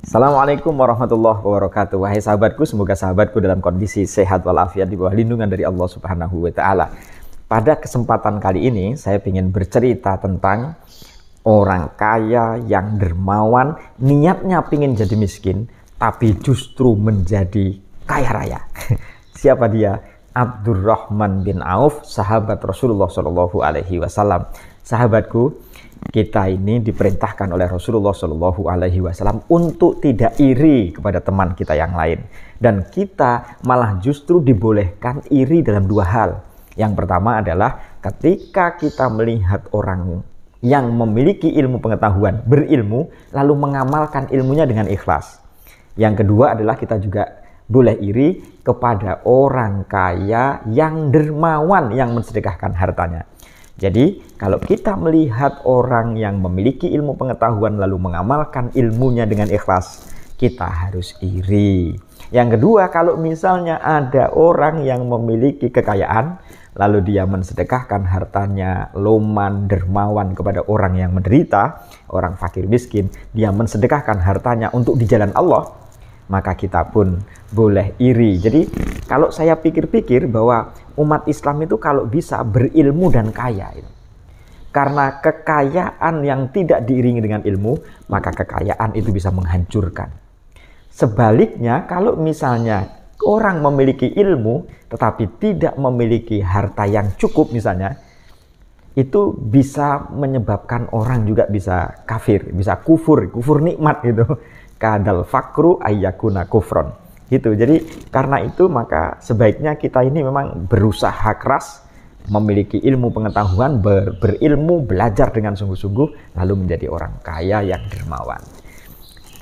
Assalamualaikum warahmatullahi wabarakatuh. Wahai sahabatku, semoga sahabatku dalam kondisi sehat walafiat di bawah lindungan dari Allah Subhanahu wa taala. Pada kesempatan kali ini saya ingin bercerita tentang orang kaya yang dermawan, niatnya ingin jadi miskin tapi justru menjadi kaya raya. Siapa dia? Abdurrahman bin Auf, sahabat Rasulullah Shallallahu alaihi wasallam. Sahabatku, kita ini diperintahkan oleh Rasulullah Shallallahu alaihi wasallam untuk tidak iri kepada teman kita yang lain, dan kita malah justru dibolehkan iri dalam dua hal. Yang pertama adalah ketika kita melihat orang yang memiliki ilmu pengetahuan, berilmu, lalu mengamalkan ilmunya dengan ikhlas. Yang kedua adalah kita juga boleh iri kepada orang kaya yang dermawan, yang mensedekahkan hartanya. Jadi kalau kita melihat orang yang memiliki ilmu pengetahuan lalu mengamalkan ilmunya dengan ikhlas, kita harus iri. Yang kedua, kalau misalnya ada orang yang memiliki kekayaan lalu dia mensedekahkan hartanya, loman, dermawan kepada orang yang menderita, orang fakir miskin, dia mensedekahkan hartanya untuk di jalan Allah, maka kita pun boleh iri. Jadi kalau saya pikir-pikir bahwa umat Islam itu kalau bisa berilmu dan kaya, karena kekayaan yang tidak diiringi dengan ilmu, maka kekayaan itu bisa menghancurkan. Sebaliknya, kalau misalnya orang memiliki ilmu tetapi tidak memiliki harta yang cukup misalnya, itu bisa menyebabkan orang juga bisa kafir, bisa kufur nikmat gitu. Kadal fakru ayyakuna kufron gitu. Jadi karena itu maka sebaiknya kita ini memang berusaha keras, memiliki ilmu pengetahuan, berilmu, belajar dengan sungguh-sungguh, lalu menjadi orang kaya yang dermawan.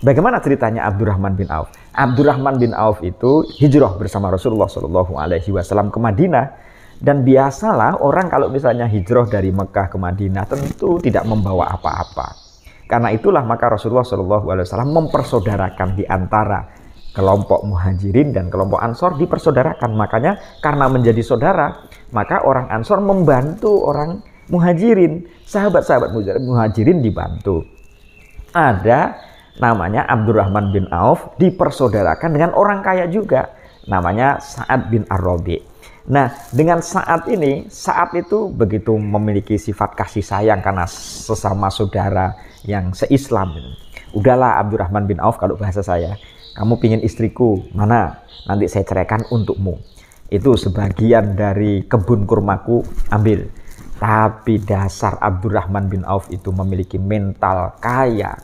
Bagaimana ceritanya Abdurrahman bin Auf? Abdurrahman bin Auf itu hijrah bersama Rasulullah Shallallahu alaihi wasallam ke Madinah, dan biasalah orang kalau misalnya hijrah dari Mekah ke Madinah tentu tidak membawa apa-apa. Karena itulah maka Rasulullah Shallallahu alaihi wasallam mempersaudarakan di antara kelompok muhajirin dan kelompok ansor, dipersaudarakan. Makanya karena menjadi saudara, maka orang ansor membantu orang muhajirin. Sahabat-sahabat muhajirin dibantu. Ada namanya Abdurrahman bin Auf, dipersaudarakan dengan orang kaya juga, namanya Sa'ad bin Ar-Rabi'. Nah, dengan Sa'ad ini, Sa'ad itu begitu memiliki sifat kasih sayang karena sesama saudara yang seislam. Udahlah Abdurrahman bin Auf, kalau bahasa saya, kamu pingin istriku, mana? Nanti saya ceraikan untukmu. Itu sebagian dari kebun kurmaku, ambil. Tapi dasar Abdurrahman bin Auf itu memiliki mental kaya,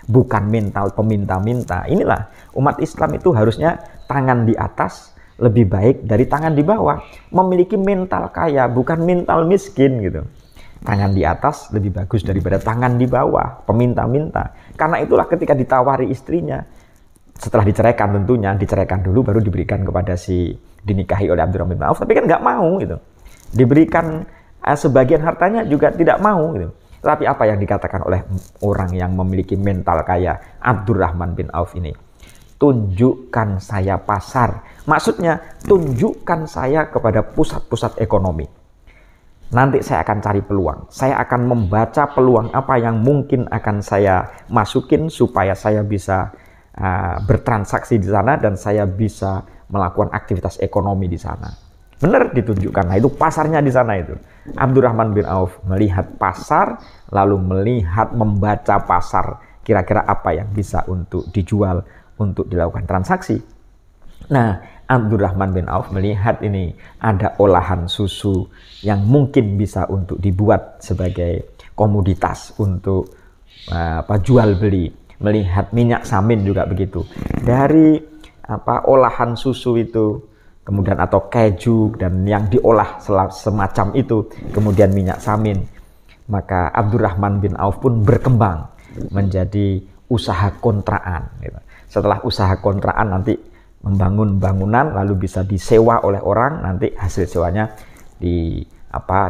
bukan mental peminta-minta. Inilah umat Islam itu harusnya tangan di atas lebih baik dari tangan di bawah. Memiliki mental kaya, bukan mental miskin gitu. Tangan di atas lebih bagus daripada tangan di bawah, peminta-minta. Karena itulah ketika ditawari istrinya, setelah diceraikan tentunya, diceraikan dulu baru diberikan kepada si dinikahi oleh Abdurrahman bin Auf, tapi kan nggak mau gitu. Diberikan sebagian hartanya juga tidak mau gitu. Tapi apa yang dikatakan oleh orang yang memiliki mental kaya, Abdurrahman bin Auf ini? Tunjukkan saya pasar. Maksudnya, tunjukkan saya kepada pusat-pusat ekonomi. Nanti saya akan cari peluang. Saya akan membaca peluang apa yang mungkin akan saya masukin supaya saya bisa bertransaksi di sana dan saya bisa melakukan aktivitas ekonomi di sana. Benar ditunjukkan. Nah, itu pasarnya di sana itu. Abdurrahman bin Auf melihat pasar, lalu membaca pasar, kira-kira apa yang bisa untuk dijual, untuk dilakukan transaksi. Nah, Abdurrahman bin Auf melihat ini ada olahan susu yang mungkin bisa untuk dibuat sebagai komoditas untuk jual beli. Melihat minyak samin juga begitu. Dari olahan susu itu, kemudian atau keju dan yang diolah semacam itu, kemudian minyak samin, maka Abdurrahman bin Auf pun berkembang menjadi usaha kontraan gitu. Setelah usaha kontraan nanti membangun bangunan lalu bisa disewa oleh orang, nanti hasil sewanya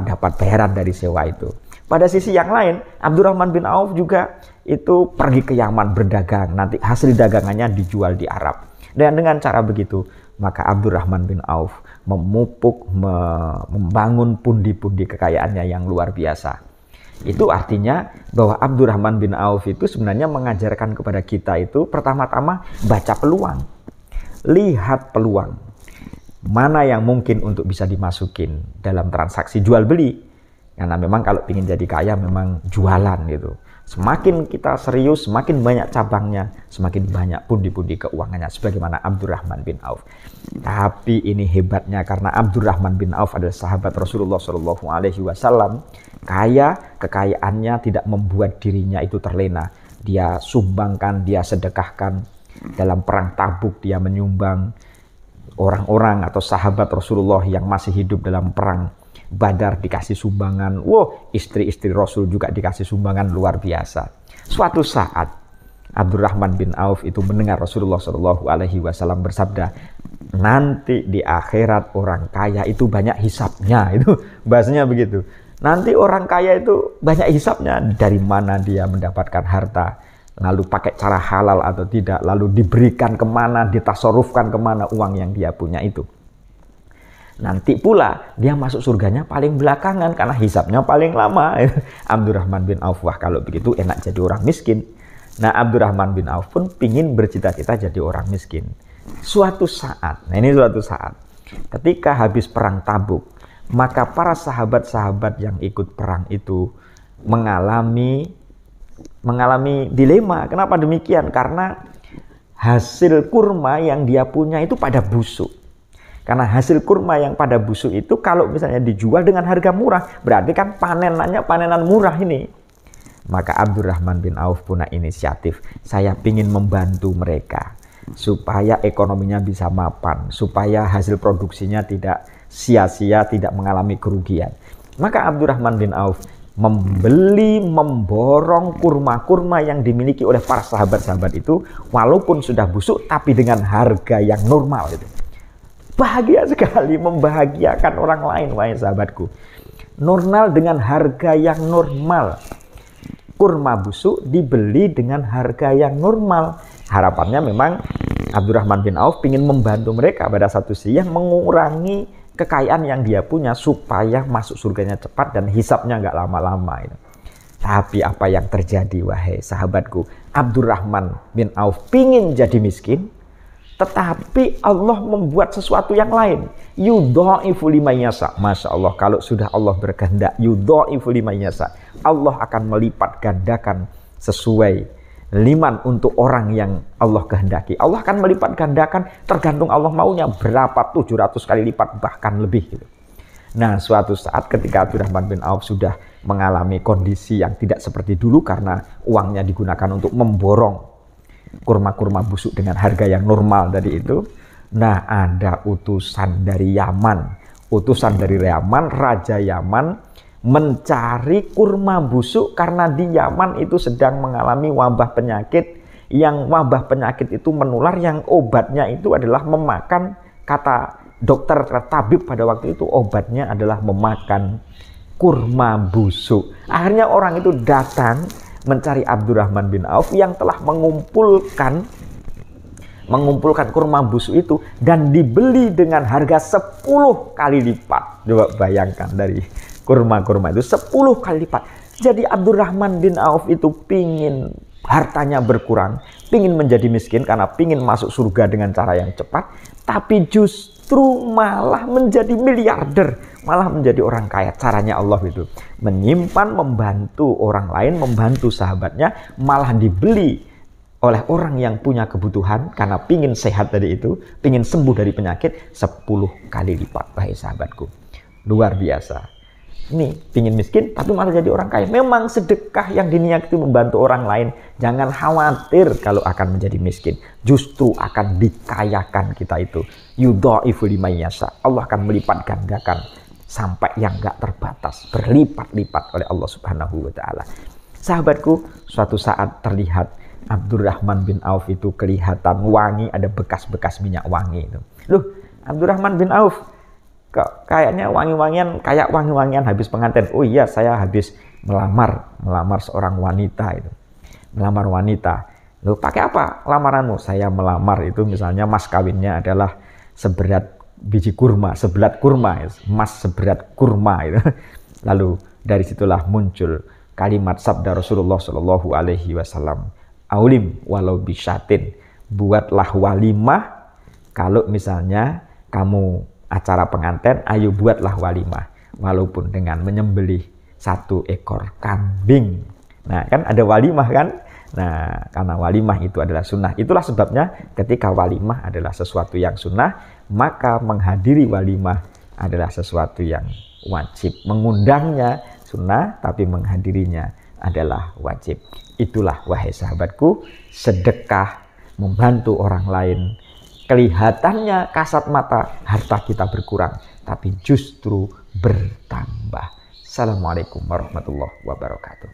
dapat bayaran dari sewa itu. Pada sisi yang lain, Abdurrahman bin Auf juga itu pergi ke Yaman berdagang, nanti hasil dagangannya dijual di Arab. Dan dengan cara begitu, maka Abdurrahman bin Auf membangun pundi-pundi kekayaannya yang luar biasa. Itu artinya bahwa Abdurrahman bin Auf itu sebenarnya mengajarkan kepada kita itu pertama-tama baca peluang. Lihat peluang. Mana yang mungkin untuk bisa dimasukin dalam transaksi jual beli. Karena memang kalau ingin jadi kaya memang jualan gitu. Semakin kita serius, semakin banyak cabangnya, semakin banyak pundi-pundi keuangannya. Sebagaimana Abdurrahman bin Auf. Tapi ini hebatnya karena Abdurrahman bin Auf adalah sahabat Rasulullah SAW. Kaya, kekayaannya tidak membuat dirinya itu terlena. Dia sumbangkan, dia sedekahkan. Dalam perang Tabuk dia menyumbang. Orang-orang atau sahabat Rasulullah yang masih hidup dalam perang Badar dikasih sumbangan. Wow, istri-istri Rasul juga dikasih sumbangan luar biasa. Suatu saat Abdurrahman bin Auf itu mendengar Rasulullah SAW bersabda, nanti di akhirat orang kaya itu banyak hisapnya. Itu bahasanya begitu. Nanti orang kaya itu banyak hisapnya. Dari mana dia mendapatkan harta, lalu pakai cara halal atau tidak, lalu diberikan kemana, ditasarufkan kemana uang yang dia punya itu. Nanti pula dia masuk surganya paling belakangan karena hisapnya paling lama. Abdurrahman bin Auf, wah kalau begitu enak jadi orang miskin. Nah Abdurrahman bin Auf pun pingin bercita-cita jadi orang miskin. Suatu saat, ketika habis perang Tabuk, maka para sahabat-sahabat yang ikut perang itu mengalami dilema. Kenapa demikian? Karena hasil kurma yang dia punya itu pada busuk. Karena hasil kurma yang pada busuk itu kalau misalnya dijual dengan harga murah, berarti kan panenannya panenan murah ini. Maka Abdurrahman bin Auf punya inisiatif, saya ingin membantu mereka supaya ekonominya bisa mapan, supaya hasil produksinya tidak sia-sia, tidak mengalami kerugian. Maka Abdurrahman bin Auf memborong kurma-kurma yang dimiliki oleh para sahabat-sahabat itu, walaupun sudah busuk tapi dengan harga yang normal itu. Bahagia sekali, membahagiakan orang lain, wahai sahabatku. Normal dengan harga yang normal. Kurma busuk dibeli dengan harga yang normal. Harapannya memang Abdurrahman bin Auf ingin membantu mereka pada satu sisi yang mengurangi kekayaan yang dia punya supaya masuk surganya cepat dan hisapnya nggak lama-lama. Tapi apa yang terjadi, wahai sahabatku? Abdurrahman bin Auf ingin jadi miskin, tetapi Allah membuat sesuatu yang lain. Yudha'ifu liman yasha. Masya Allah, kalau sudah Allah berkehendak, yudha'ifu liman yasha, Allah akan melipat gandakan sesuai liman untuk orang yang Allah kehendaki. Allah akan melipat gandakan tergantung Allah maunya berapa, 700 kali lipat bahkan lebih gitu. Nah suatu saat ketika Abdurrahman bin Auf sudah mengalami kondisi yang tidak seperti dulu karena uangnya digunakan untuk memborong kurma-kurma busuk dengan harga yang normal tadi itu. Nah ada utusan dari Yaman, Raja Yaman mencari kurma busuk karena di Yaman itu sedang mengalami wabah penyakit, yang wabah penyakit itu menular, yang obatnya itu adalah memakan, kata dokter, tabib pada waktu itu obatnya adalah memakan kurma busuk. Akhirnya orang itu datang mencari Abdurrahman bin Auf yang telah mengumpulkan kurma busuk itu dan dibeli dengan harga 10 kali lipat. Coba bayangkan, dari kurma-kurma itu 10 kali lipat. Jadi Abdurrahman bin Auf itu pingin hartanya berkurang, pingin menjadi miskin karena pingin masuk surga dengan cara yang cepat, tapi justru malah menjadi miliarder, malah menjadi orang kaya. Caranya Allah itu menyimpan, membantu orang lain, membantu sahabatnya, malah dibeli oleh orang yang punya kebutuhan karena pingin sehat tadi itu, pingin sembuh dari penyakit 10 kali lipat. Wahai sahabatku, luar biasa. Ini pingin miskin tapi malah jadi orang kaya. Memang sedekah yang diniat itu membantu orang lain. Jangan khawatir kalau akan menjadi miskin. Justru akan dikayakan kita itu. Yudha'ifu liman yasha. Allah akan melipat gandakan sampai yang gak terbatas, berlipat-lipat oleh Allah Subhanahu wa taala. Sahabatku, suatu saat terlihat Abdurrahman bin Auf itu kelihatan wangi, ada bekas-bekas minyak wangi itu. Loh, Abdurrahman bin Auf kayaknya wangi-wangian, kayak wangi-wangian habis pengantin. Oh iya, saya habis melamar seorang wanita itu. Melamar wanita. Loh, pakai apa lamaranmu? Saya melamar itu misalnya mas kawinnya adalah seberat biji kurma, sebelat kurma, emas seberat kurma itu. Lalu dari situlah muncul kalimat sabda Rasulullah Shallallahu Alaihi Wasallam, aulim walau bisyatin, buatlah walimah. Kalau misalnya kamu acara pengantin, ayo buatlah walimah, walaupun dengan menyembelih 1 ekor kambing. Nah, kan ada walimah kan? Nah, karena walimah itu adalah sunnah. Itulah sebabnya ketika walimah adalah sesuatu yang sunnah, maka menghadiri walimah adalah sesuatu yang wajib. Mengundangnya sunnah, tapi menghadirinya adalah wajib. Itulah, wahai sahabatku, sedekah, membantu orang lain. Kelihatannya kasat mata harta kita berkurang, tapi justru bertambah. Assalamualaikum warahmatullahi wabarakatuh.